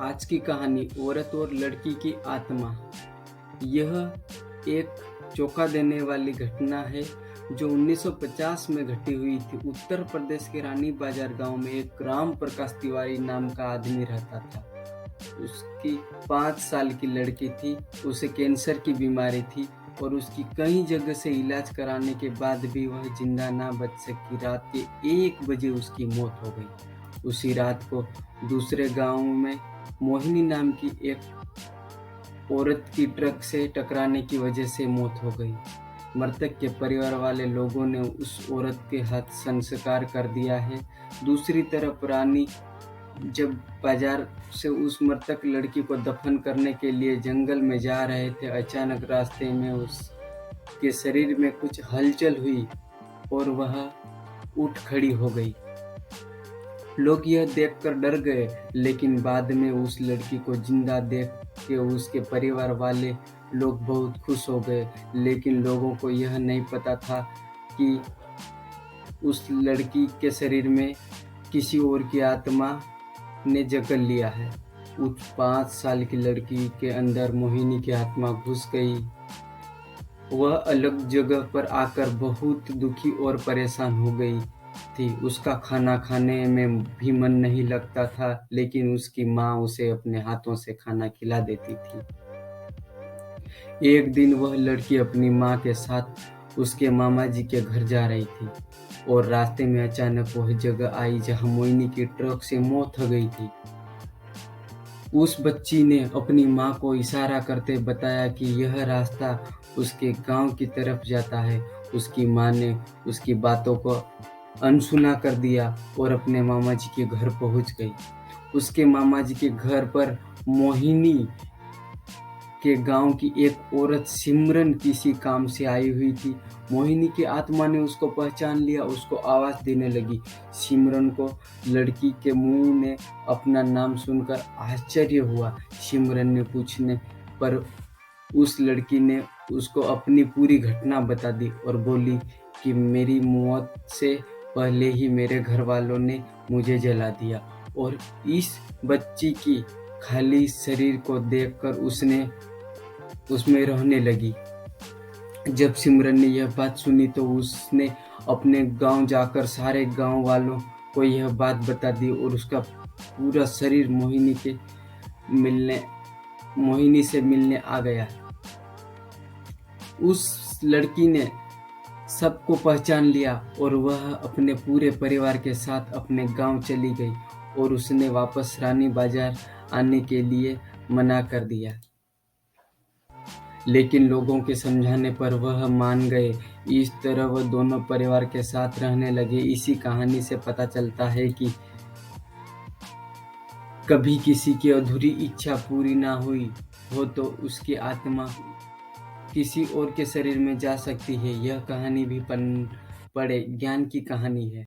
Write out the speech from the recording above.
आज की कहानी औरत और लड़की की आत्मा। यह एक चौंका देने वाली घटना है जो 1950 में घटी हुई थी। उत्तर प्रदेश के रानी बाजार गांव में एक राम प्रकाश तिवारी नाम का आदमी रहता था। उसकी 5 साल की लड़की थी। उसे कैंसर की बीमारी थी और उसकी कई जगह से इलाज कराने के बाद भी वह जिंदा ना बच सकी। रात के 1 बजे उसकी मौत हो गई। उसी रात को दूसरे गांव में मोहिनी नाम की एक औरत की ट्रक से टकराने की वजह से मौत हो गई। मृतक के परिवार वाले लोगों ने उस औरत के हाथ संस्कार कर दिया है। दूसरी तरफ रानी जब बाजार से उस मृतक लड़की को दफन करने के लिए जंगल में जा रहे थे, अचानक रास्ते में उसके शरीर में कुछ हलचल हुई और वह उठ खड़ी हो गई। लोग यह देखकर डर गए, लेकिन बाद में उस लड़की को जिंदा देख के उसके परिवार वाले लोग बहुत खुश हो गए। लेकिन लोगों को यह नहीं पता था कि उस लड़की के शरीर में किसी और की आत्मा ने जकड़ लिया है। उस 5 साल की लड़की के अंदर मोहिनी की आत्मा घुस गई। वह अलग जगह पर आकर बहुत दुखी और परेशान हो गई थी। उसका खाना खाने में भी मन नहीं लगता था, लेकिन उसकी माँ उसे अपने हाथों से खाना खिला देती थी। एक दिन वह लड़की अपनी माँ के साथ उसके मामा जी के घर जा रही थी और रास्ते में अचानक वह जगह आई जहाँ मोहिनी की ट्रक से मौत हो गई थी। उस बच्ची ने अपनी माँ को इशारा करते बताया कि यह रास्ता उसके गांव की तरफ जाता है। उसकी माँ ने उसकी बातों को अनसुना कर दिया और अपने मामा जी के घर पहुंच गई। उसके मामा जी के घर पर मोहिनी के गांव की एक औरत सिमरन किसी काम से आई हुई थी। मोहिनी की आत्मा ने उसको पहचान लिया, उसको आवाज देने लगी। सिमरन को लड़की के मुंह में अपना नाम सुनकर आश्चर्य हुआ। सिमरन ने पूछने पर उस लड़की ने उसको अपनी पूरी घटना बता दी और बोली कि मेरी मौत से पहले ही मेरे घर वालों ने मुझे जला दिया। और इस बच्ची की खाली शरीर को देखकर उसमें रहने लगी। जब सिमरन ने यह बात सुनी तो उसने अपने गांव जाकर सारे गांव वालों को यह बात बता दी और उसका पूरा शरीर मोहिनी से मिलने आ गया। उस लड़की ने सबको पहचान लिया और वह अपने पूरे परिवार के साथ अपने गांव चली गई और उसने वापस रानी बाजार आने के लिए मना कर दिया। लेकिन लोगों के समझाने पर वह मान गए। इस तरह वह दोनों परिवार के साथ रहने लगे। इसी कहानी से पता चलता है कि कभी किसी की अधूरी इच्छा पूरी ना हुई हो तो उसकी आत्मा किसी और के शरीर में जा सकती है। यह कहानी भी पढ़े ज्ञान की कहानी है।